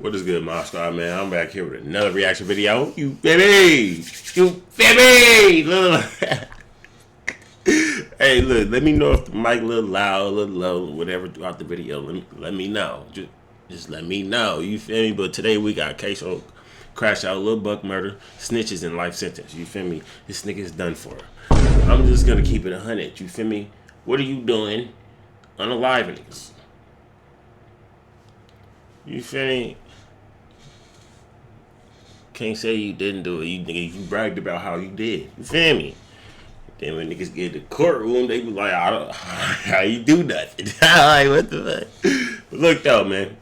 What is good, Moscow, man? I'm back here with another reaction video. You baby! You baby! Look. Hey, look, let me know if the mic a little loud, a little low, whatever throughout the video. Let me know. Just let me know. You feel me? But today we got Ksoo, Crash Out, Lil Buck murder, Snitches, and life sentence. You feel me? This nigga is done for. I'm just gonna keep it 100. You feel me? What are you doing? Unalive niggas. You feel me? Can't say you didn't do it. You bragged about how you did. You feel me? Then when niggas get to the courtroom, they be like, how you do nothing? Like, what the fuck? Look though, man.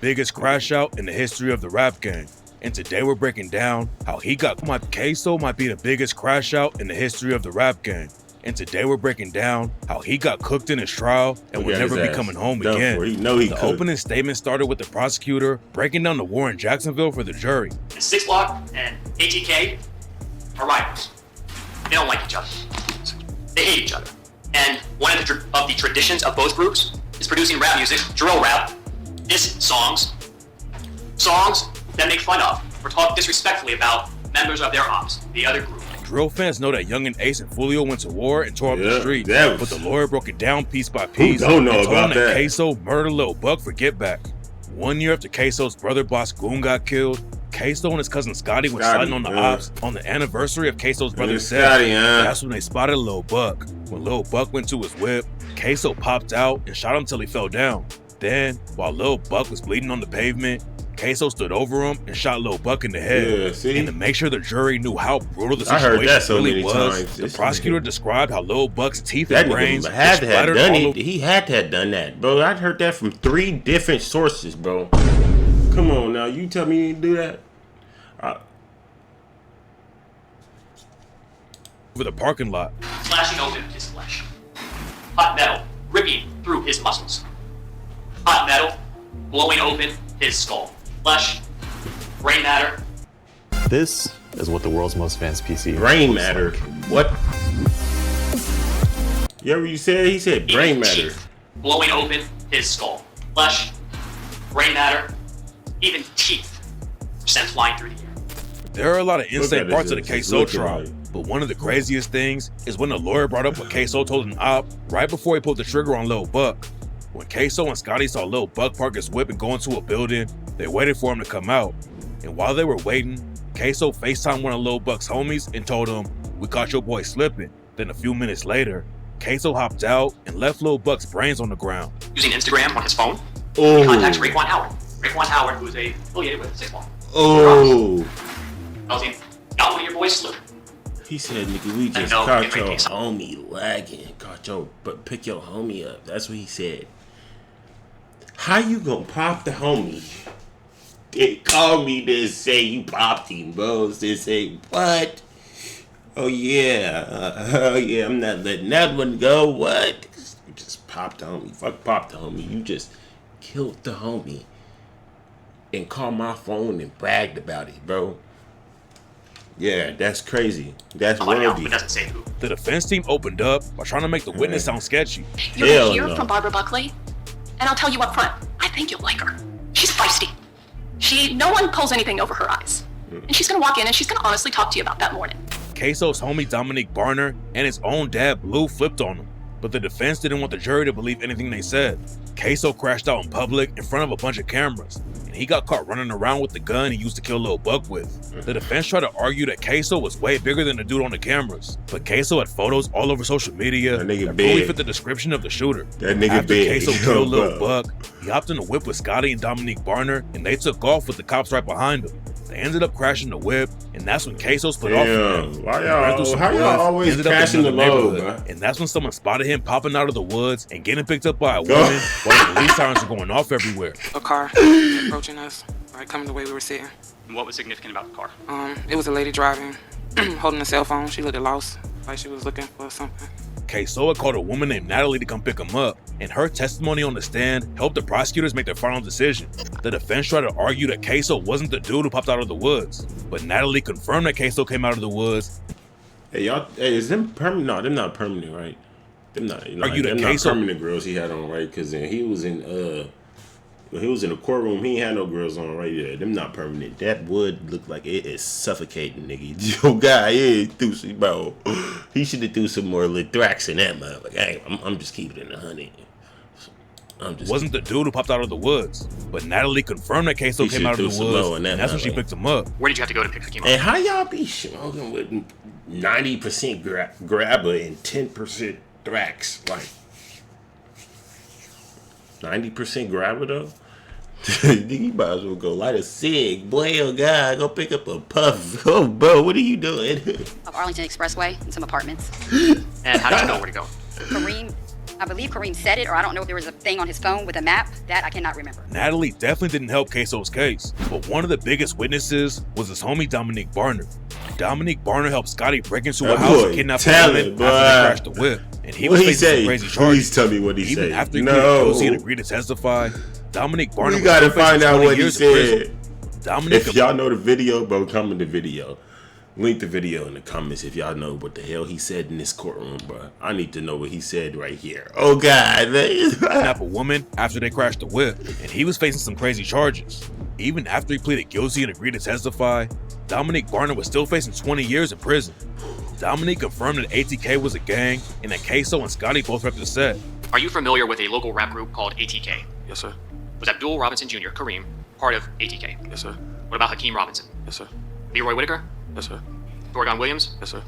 Biggest crash out in the history of the rap game. And today we're breaking down how he got Ksoo might be the biggest crash out in the history of the rap game. And today we're breaking down how he got cooked in his trial and will never be coming home again. The opening statement started with the prosecutor breaking down the war in Jacksonville for the jury. 6 Block and ATK are rivals. They don't like each other. They hate each other. And one of the traditions of both groups is producing rap music, drill rap, diss songs that make fun of or talk disrespectfully about members of their ops, the other group. Drill fans know that Young and Ace and Fulio went to war and tore up the street, but the lawyer broke it down piece by piece and told him that Ksoo murdered Lil Buck for get back. 1 year after Ksoo's brother boss Goon got killed, Ksoo and his cousin Scotty were sliding on the ops on the anniversary of Ksoo's brother's death. That's when they spotted Lil Buck. When Lil Buck went to his whip, Ksoo popped out and shot him till he fell down. Then, while Lil Buck was bleeding on the pavement, Ksoo stood over him and shot Lil Buck in the head. And to make sure the jury knew how brutal the situation really was, the prosecutor described how Lil Buck's teeth and brains had to have done it. He had to have done that, bro. I heard that from 3 different sources, bro. Come on now, you tell me you didn't do that? Over the parking lot. Slashing open his flesh. Hot metal ripping through his muscles. Hot metal blowing open his skull. Flesh, brain matter. This is what the world's most advanced PC brain matter. What? Yeah, you said he said brain matter. Blowing open his skull. Flesh, brain matter, even teeth sent flying through the air. There are a lot of insane parts of the Ksoo trial, but one of the craziest things is when the lawyer brought up what Ksoo told an op right before he pulled the trigger on Lil Buck. When Ksoo and Scotty saw Lil Buck park his whip and go into a building, they waited for him to come out. And while they were waiting, Ksoo FaceTimed one of Lil Buck's homies and told him, "We caught your boy slipping." Then a few minutes later, Ksoo hopped out and left Lil Buck's brains on the ground. Using Instagram on his phone, he contacts Raekwon Howard. Raekwon Howard, who is affiliated with 6 Block. Tells him, got one of your boys slipping. He said, nigga, we just caught your homie lagging. Pick your homie up. That's what he said. How you gonna pop the homie? They called me to say you popped him, bro. They say, what? Oh yeah, I'm not letting that one go. What? You just popped the homie. Fuck pop the homie. You just killed the homie and called my phone and bragged about it, bro. Yeah, that's crazy. That's worldly. It doesn't say who. The defense team opened up by trying to make the witness sound sketchy. You're gonna hear from Barbara Buckley, and I'll tell you up front, I think you'll like her. She's feisty. No one pulls anything over her eyes. And she's gonna walk in and she's gonna honestly talk to you about that morning. Ksoo's homie Dominique Barner and his own dad Blue flipped on him, but the defense didn't want the jury to believe anything they said. Ksoo crashed out in public in front of a bunch of cameras, and he got caught running around with the gun he used to kill Lil Buck with. The defense tried to argue that Ksoo was way bigger than the dude on the cameras, but Ksoo had photos all over social media that fully fit the description of the shooter. After Ksoo killed Lil Buck, he hopped in a whip with Scotty and Dominique Barner, and they took off with the cops right behind him. They ended up crashing the whip, and that's when Ksoo split off from him. How y'all always crashing the load, man? And that's when someone spotted him popping out of the woods and getting picked up by a woman while the police sirens were going off everywhere. A car approaching us, right, coming the way we were sitting. And what was significant about the car? It was a lady driving, holding a cell phone. She looked lost, like she was looking for something. Ksoo had called a woman named Natalie to come pick him up, and her testimony on the stand helped the prosecutors make their final decision. The defense tried to argue that Ksoo wasn't the dude who popped out of the woods, but Natalie confirmed that Ksoo came out of the woods. Hey, y'all, is them permanent? No, them not permanent, right? Them not, them not permanent grills he had on, right? Because he was in, he was in the courtroom, he ain't had no grills on right there. Them not permanent. That wood look like it is suffocating, nigga. Yo, guy, he threw some, bro. He should have threw some more TeReacts in that motherfucker. I'm just keeping it 100. Wasn't the dude who popped out of the woods, but Natalie confirmed that Ksoo came out of the woods, and that's when she picked him up. Where did you have to go to pick Hakeem up? And how y'all be smoking with 90% grabber and 10% TeReacts? Like 90% grabber though? You might as well go light a cig. Boy, oh God, go pick up a puff. Oh, bro, what are you doing? Of Arlington Expressway and some apartments. And how did you know where to go? Kareem, I believe Kareem said it, or I don't know if there was a thing on his phone with a map. That I cannot remember. Natalie definitely didn't help Ksoo's case, but one of the biggest witnesses was his homie Dominique Barner. Dominique Barner helped Scotty break into a house and kidnap a woman after they crashed the whip. And he was facing some crazy charges. Please tell me what he said. Even after he pleaded guilty and agreed to testify, Dominique Barner we gotta find out what he said. Dominique, if y'all know the video, bro, comment the video. Link the video in the comments if y'all know what the hell he said in this courtroom, bro. I need to know what he said right here. Oh God, man. Kidnap a woman after they crashed the whip, and he was facing some crazy charges. Even after he pleaded guilty and agreed to testify, Dominique Barner was still facing 20 years in prison. Dominique confirmed that ATK was a gang and that Ksoo and Scotty both repped the set. Are you familiar with a local rap group called ATK? Yes, sir. Was Abdul Robinson Jr., Kareem, part of ATK? Yes, sir. What about Hakeem Robinson? Yes, sir. Leroy Whitaker? Yes, sir. Oregon Williams? Yes, sir.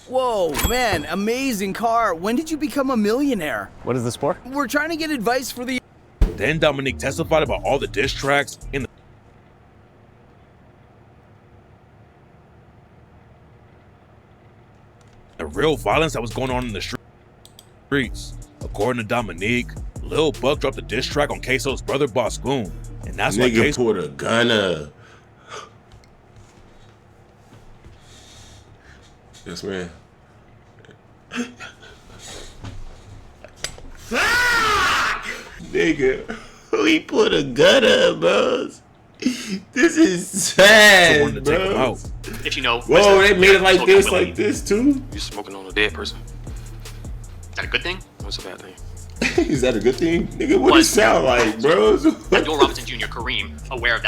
Whoa, man, amazing car. When did you become a millionaire? What is this for? We're trying to get advice for the... Then Dominique testified about all the diss tracks in the real violence that was going on in the streets. According to Dominique, Lil Buck dropped a diss track on Ksoo's brother Boss Goon, and that's why Ksoo pulled a gun up. Yes, man. Nigga, he put a gun up, bro. This is sad, bro. If you know, whoa, they made it like this too. You smoking on a dead person. Is that a good thing? What's a bad thing? Is that a good thing, nigga? What does it sound like, bro? Abdul Robinson Jr., Kareem, aware of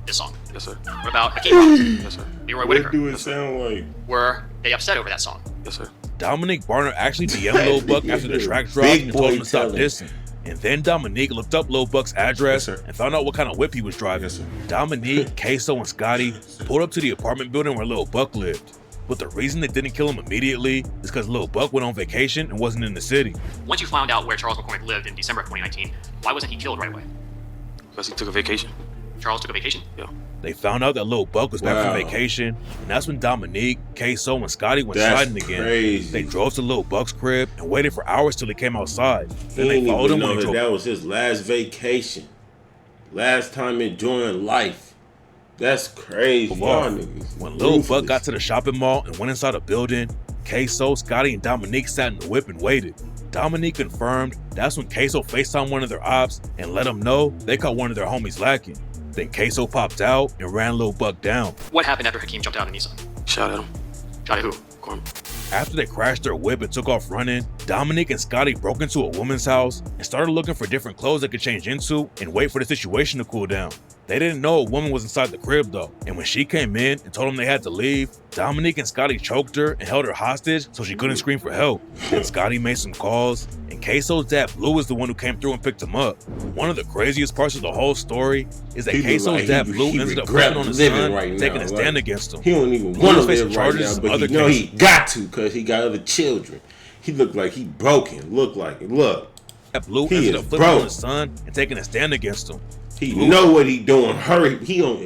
this song? Yes, sir. What about Hakeem Robinson? Yes, sir. Leroy Whitaker? What do it sound like? Were they upset over that song? Yes, sir. Dominique Barner actually DM'd Lil Buck after the track dropped and told him to stop dissing. And then Dominique looked up Lil Buck's address and found out what kind of whip he was driving. Dominique, Ksoo, and Scotty pulled up to the apartment building where Lil Buck lived. But the reason they didn't kill him immediately is because Lil Buck went on vacation and wasn't in the city. Once you found out where Charles McCormick lived in December of 2019, why wasn't he killed right away? Because he took a vacation. Charles took a vacation? Yeah. They found out that Lil Buck was back from vacation, and that's when Dominique, Ksoo, and Scotty went sliding again. Crazy. They drove to Lil Buck's crib and waited for hours till he came outside. Then they followed him when he drove. That was his last vacation. Last time enjoying life. That's crazy. When Lil Buck got to the shopping mall and went inside a building, Ksoo, Scotty, and Dominique sat in the whip and waited. Dominique confirmed that's when Ksoo FaceTimed one of their ops and let them know they caught one of their homies lacking. Then Ksoo popped out and ran Lil Buck down. What happened after Hakeem jumped out of the Nissan? Shot at him. Shot at who? After they crashed their whip and took off running, Dominique and Scotty broke into a woman's house and started looking for different clothes they could change into and wait for the situation to cool down. They didn't know a woman was inside the crib though, and when she came in and told them they had to leave, Dominique and Scotty choked her and held her hostage so she couldn't scream for help. Then Scotty made some calls, and Ksoo's dad Blue was the one who came through and picked him up. One of the craziest parts of the whole story is that Ksoo's dad Blue ended up flipping on his son, taking a stand against him. He don't even want to live right now, but you know he got to because he got other children. He looked like he broken. Look. Blue ended up flipping on his son and taking a stand against him. He know what he doing. Hurry.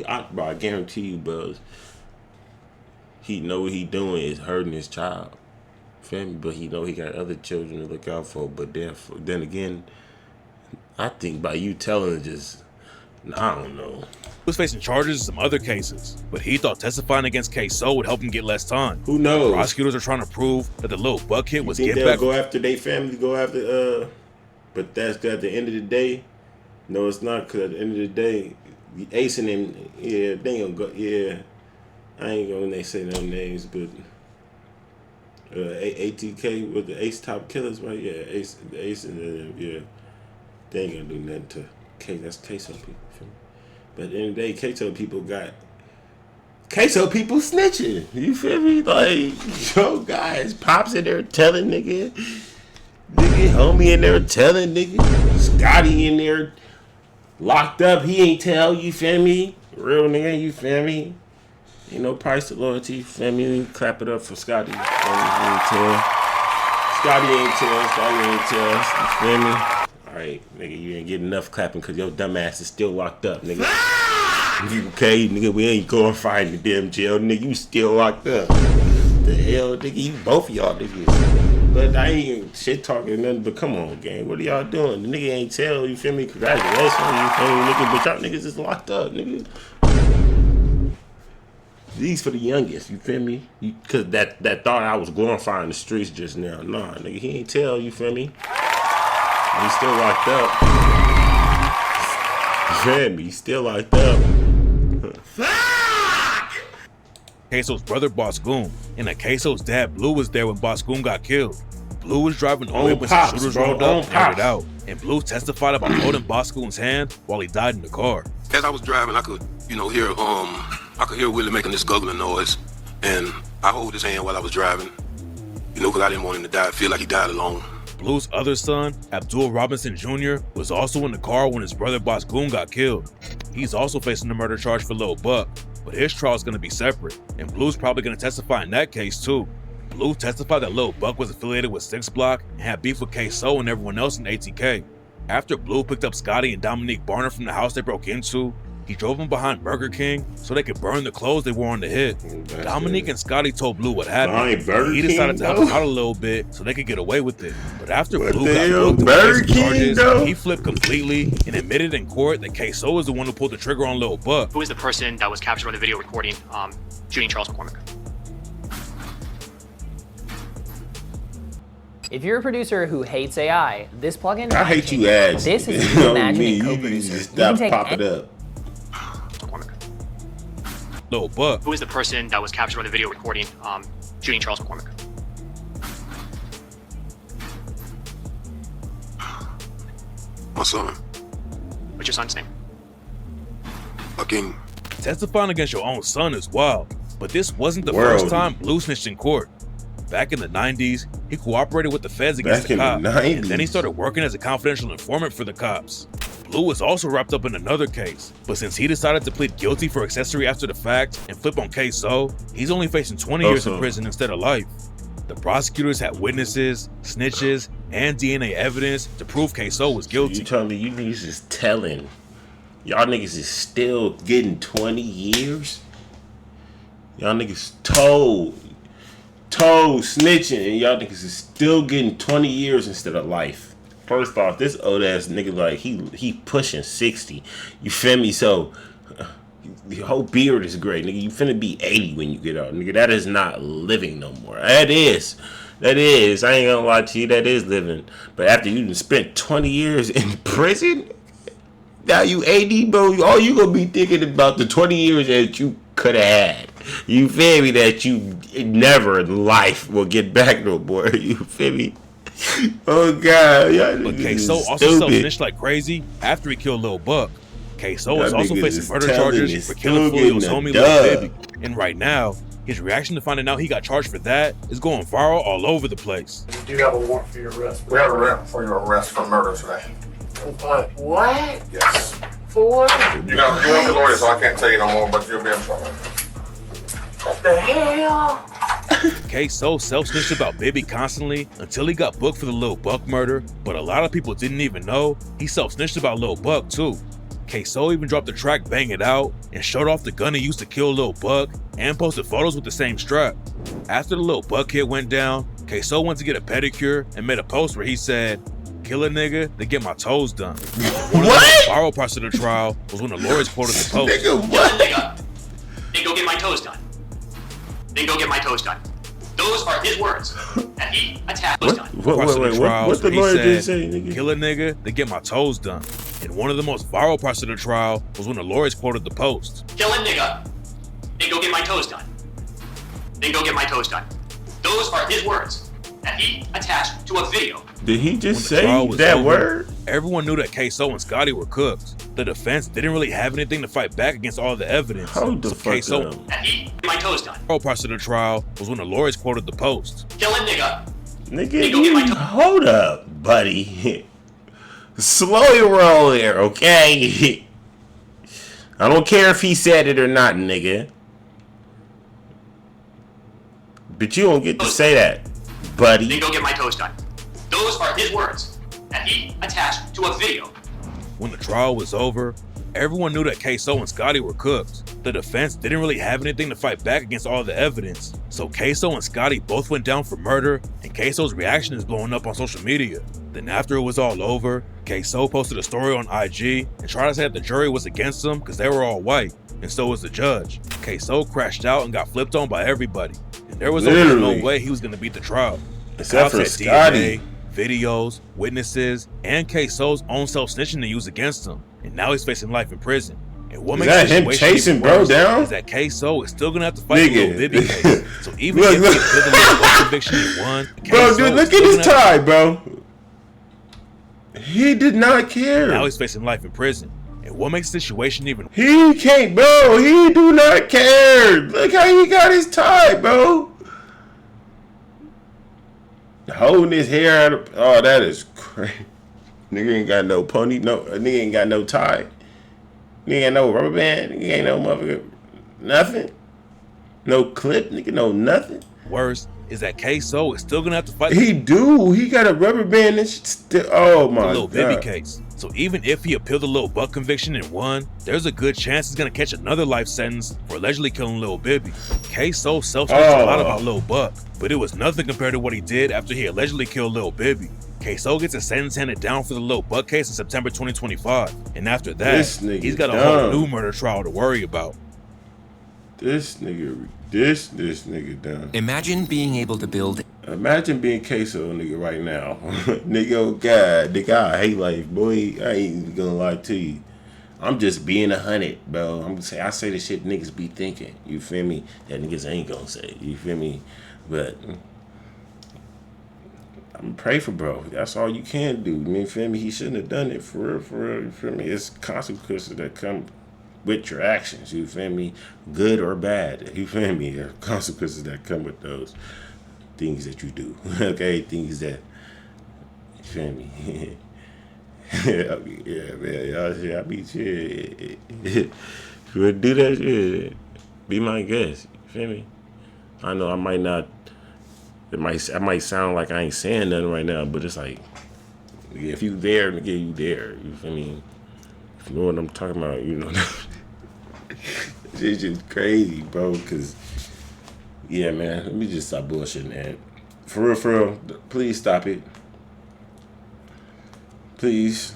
I guarantee you, Buzz. He know what he doing is hurting his child. Family, but he know he got other children to look out for. But then again, I think by you telling it just, I don't know. He was facing charges in some other cases, but he thought testifying against Ksoo would help him get less time. Who knows? Prosecutors are trying to prove that the Lil Buck hit was get back. They'll go after their family, but that's at the end of the day. No, it's not, because at the end of the day, Ace and them, yeah, they ain't gonna go, yeah. I ain't gonna when they say no names, but ATK with the Ace top killers, right? Yeah, Ace and yeah. They ain't gonna do nothing to That's Ksoo people. But at the end of the day, Ksoo people got Ksoo people snitching. You feel me? Like, yo, guys, Pops in there telling nigga, homie in there telling nigga, Scotty in there locked up. He ain't tell. You feel me? Real nigga. You feel me? Ain't no price to loyalty. You feel me? Clap it up for Scotty. He ain't tell. Scotty ain't tell. You feel me? Alright, nigga, you ain't getting enough clapping because your dumb ass is still locked up, nigga. Okay, nigga, we ain't going find the damn jail, nigga. You still locked up. The hell, nigga, you both of y'all niggas. But I ain't shit talking nothing, but come on, gang. What are y'all doing? The nigga ain't tell, you feel me? Congratulations, you feel me, nigga? But y'all niggas is locked up, nigga. These for the youngest, you feel me? Cause that thought I was glorifying the streets just now. Nah, nigga, he ain't tell, you feel me? He's still locked up. You feel me? He's still locked up. Fuck! Ksoo's brother, Boss Goon, and Ksoo's dad, Blue, was there when Boss Goon got killed. Blue was driving away when some shooters rolled up and aired it out. And Blue testified about holding Boss Goon's hand while he died in the car. As I was driving, I could, hear Willie making this guggling noise, and I hold his hand while I was driving, because I didn't want him to die, feel like he died alone. Blue's other son, Abdul Robinson Jr., was also in the car when his brother Boss Goon got killed. He's also facing a murder charge for Lil Buck, but his trial is going to be separate, and Blue's probably going to testify in that case too. Blue testified that Lil Buck was affiliated with 6 Block and had beef with Ksoo and everyone else in ATK. After Blue picked up Scotty and Dominique Barner from the house they broke into, he drove them behind Burger King so they could burn the clothes they wore on the hit. Dominique and Scotty told Blue what happened. He decided to help him out a little bit so they could get away with it. But after Blue got booked with charges, he flipped completely and admitted in court that Ksoo is the one who pulled the trigger on Lil Buck. Who is the person that was captured on the video recording shooting Charles McCormick? If you're a producer who hates AI, this plugin. I hate you ads. This is you imagining co-producer. You stop popping up. Lil Buck. Who is the person that was captured on the video recording shooting Charles McCormick? My son. What's your son's name? Hakeem. Testifying against your own son is wild, but this wasn't the first time Blue snitched in court. Back in the 90s, he cooperated with the feds against the cops, and then he started working as a confidential informant for the cops. Blue was also wrapped up in another case, but since he decided to plead guilty for accessory after the fact and flip on Ksoo, he's only facing 20 years in prison instead of life. The prosecutors had witnesses, snitches, and DNA evidence to prove Ksoo was guilty. You telling me you niggas is telling? Y'all niggas is still getting 20 years? Y'all niggas told snitching, and y'all niggas is still getting 20 years instead of life. First off, this old ass nigga, like, he pushing 60. You feel me? So, the whole beard is great, nigga. You finna be 80 when you get out, nigga. That is not living no more. That is. I ain't gonna lie to you, that is living. But after you done spent 20 years in prison, now you 80, bro. All you gonna be thinking about the 20 years that you could have had. You feel me? That you never in life will get back no more. You feel me? Oh God, but Ksoo also self-snitched like crazy after he killed Lil Buck. Ksoo is also facing murder charges for killing Fulio's homie Lil Baby. And right now, his reaction to finding out he got charged for that is going viral all over the place. You do have a warrant for your arrest. We have a warrant for your arrest for murder today. What? Yes. For what? You have a lawyer, so I can't tell you no more, but you'll be in trouble. What the hell? Ksoo self-snitched about Baby constantly until he got booked for the Lil Buck murder, but a lot of people didn't even know he self-snitched about Lil Buck too. Ksoo even dropped the track Bang It Out and showed off the gun he used to kill Lil Buck and posted photos with the same strap. After the Lil Buck hit went down, Ksoo went to get a pedicure and made a post where he said, "Kill a nigga, then get my toes done." One of the most viral parts of the trial was when the lawyers quoted the post. Nigga, what? Nigga, then go get my toes done. Then go get my toes done. Those are his words that he attacked. What the lawyer did say, nigga? Kill a nigga, then get my toes done. And one of the most viral parts of the trial was when the lawyers quoted the post. Kill a nigga, then go get my toes done. Then go get my toes done. Those are his words that he attached to a video. Did he just say that word? everyone knew that Ksoo and Scotty were cooked. The defense didn't really have anything to fight back against all the evidence. Hold the fuck Ksoo, up. My toes done. The parts of the trial was when the lawyers quoted the Post. Killing nigga. Nigga, hold up, buddy. Slow your roll here, okay? I don't care if he said it or not, nigga. But you don't get to say that, buddy. Then go get my toes done. Those are his words that he attached to a video. When the trial was over, everyone knew that Ksoo and Scotty were cooked. The defense didn't really have anything to fight back against all the evidence. So Ksoo and Scotty both went down for murder, and Ksoo's reaction is blowing up on social media. Then after it was all over, Ksoo posted a story on IG and tried to say that the jury was against him because they were all white, and so was the judge. Ksoo crashed out and got flipped on by everybody. And there was no way he was going to beat the trial. Except for Scotty. DNA, videos, witnesses, and Ksoo's own self-snitching to use against him. And now he's facing life in prison. And what makes that him chasing bro down? Is that Ksoo is still gonna have to fight the Lil Bibby case. So even if he gets the Lil conviction he won, bro, dude, look at his tie, bro. He did not care. Now he's facing life in prison. And what makes the situation even? He can't, bro. He do not care. Look how he got his tie, bro. Holding his hair out of, oh, that is crazy. Nigga ain't got no pony, nigga ain't got no tie. Nigga ain't no rubber band, nigga ain't no motherfucker, nothing. No clip, nigga, no nothing. Worse is that Ksoo is still gonna have to fight. He got a rubber band and still, oh my the Lil God. Bibby case. So even if he appealed the Lil Buck conviction and won, there's a good chance he's gonna catch another life sentence for allegedly killing Lil Bibby. Ksoo self-snitched a lot about Lil Buck, but it was nothing compared to what he did after he allegedly killed Lil Bibby. Ksoo gets a sentence handed down for the Lil Buck case in September 2025, and after that, he's got a whole new murder trial to worry about. This nigga done. Imagine being able to build. Imagine being Ksoo, nigga, right now. Nigga, oh God, nigga, I hate life, boy. I ain't even gonna lie to you. I'm just being 100, bro. I say the shit niggas be thinking. You feel me? That niggas ain't gonna say. You feel me? But I'm pray for bro. That's all you can do. You feel me? He shouldn't have done it for real. You feel me? It's consequences that come with your actions. You feel me? Good or bad. You feel me? There are consequences that come with those things that you do. Okay, things that, you feel me? Yeah, man, y'all shit. I be shit. If you would do that shit, be my guest. You feel me? I know I might not. I might sound like I ain't saying nothing right now, but it's like, if you there, nigga, you there. You feel me? If you know what I'm talking about, you know. It's just crazy, bro. Cause, yeah, man. Let me just stop bullshitting, man. For real, please stop it. Please.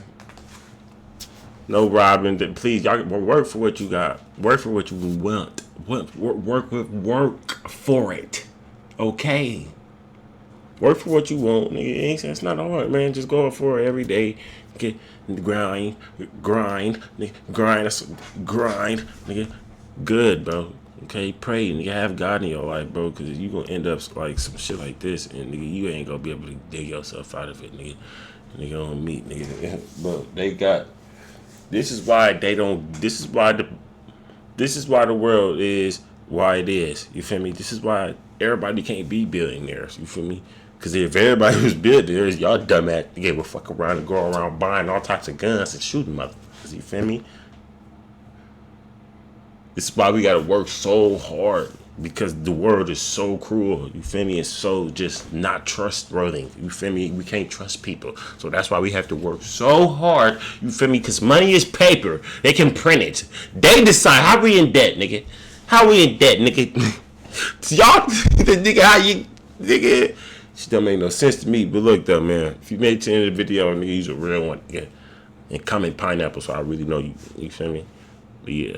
No robbing. Please, y'all work for what you got. Work for what you want. Work for it. Okay. Work for what you want, nigga. It's not hard, man. Just go for it every day. Get grind, nigga. Grind, nigga. Good, bro. Okay, pray, nigga. Have God in your life, bro. Cause you gonna end up like some shit like this, and nigga, you ain't gonna be able to dig yourself out of it, nigga. Nigga on meat, nigga. But they got. This is why they don't. This is why the world is why it is. You feel me? This is why everybody can't be billionaires. You feel me? Because if everybody was billionaires, y'all dumbass nigga would fuck around and go around buying all types of guns and shooting motherfuckers. You feel me? This is why we gotta work so hard, because the world is so cruel. You feel me? It's so just not trustworthy. You feel me? We can't trust people. So that's why we have to work so hard. You feel me? Because money is paper. They can print it. They decide how we in debt, nigga. How we in debt, nigga? Y'all, nigga, how you, nigga? Shit don't make no sense to me. But look, though, man, if you made it to the end of the video, nigga, use a real one, nigga. And comment pineapple so I really know you. You feel me? But yeah.